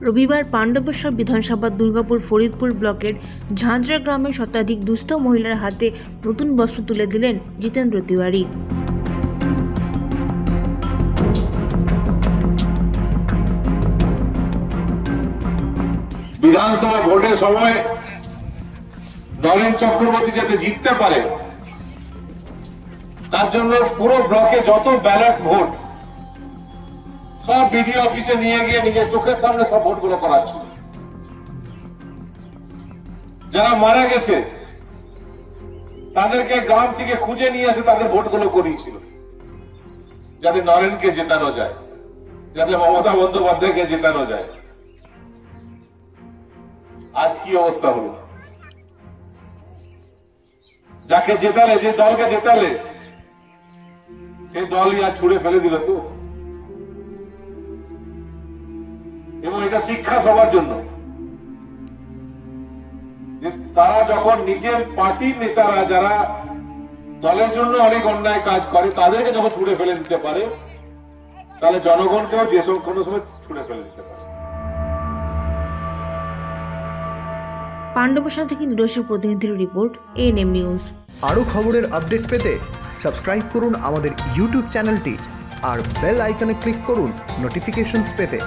রবিবার পাণ্ডবেশ্বর বিধানসভা দুর্গাপুর ফরিদপুর ব্লকের ঝাঁঝরা গ্রামে শতাধিক দুস্থ মহিলার হাতে নতুন বস্ত্র তুলে দিলেন জিতেন্দ্র তিওয়ারি। বিধানসভা ভোটের সময় নরেন চক্রবর্তী যাতে জিততে পারে তার জন্য পুরো ব্লকে যত ব্যালট ভোট সব বিডিও অফিসে নিয়ে গিয়ে নিজের চোখের সামনে সব ভোটগুলো করাচ্ছিল। যারা মারা গেছে তাদেরকে গ্রাম থেকে খুঁজে নিয়ে এসে তাদের ভোটগুলো করিয়েছিল যাতে নরেনকে জেতানো যায়, যাতে মমতা বন্দ্যোপাধ্যায়কে জেতানো যায়। আজ কি অবস্থা হলো? যাকে জেতালে, যে দলকে জেতালে সে দলই আজ ছুড়ে ফেলে দিল তো। এবং এটা শিক্ষা সবার জন্য যে তারা যখন নিজের পার্টির নেতারা যারা দলের জন্য অনেক অন্যায় কাজ করে তাদেরকে যখন ছুড়ে ফেলে দিতে পারে তাহলে জনগণকেও যে কোনো সময় ছুড়ে ফেলে দিতে পারে। পাণ্ডবেশ্বর থেকে নিরোশী প্রতিনিধির রিপোর্ট, এএনএম নিউজ। আরও খবরের আপডেট পেতে সাবস্ক্রাইব করুন আমাদের ইউটিউব চ্যানেলটি আর বেল আইকনে ক্লিক করুন নোটিফিকেশনস পেতে।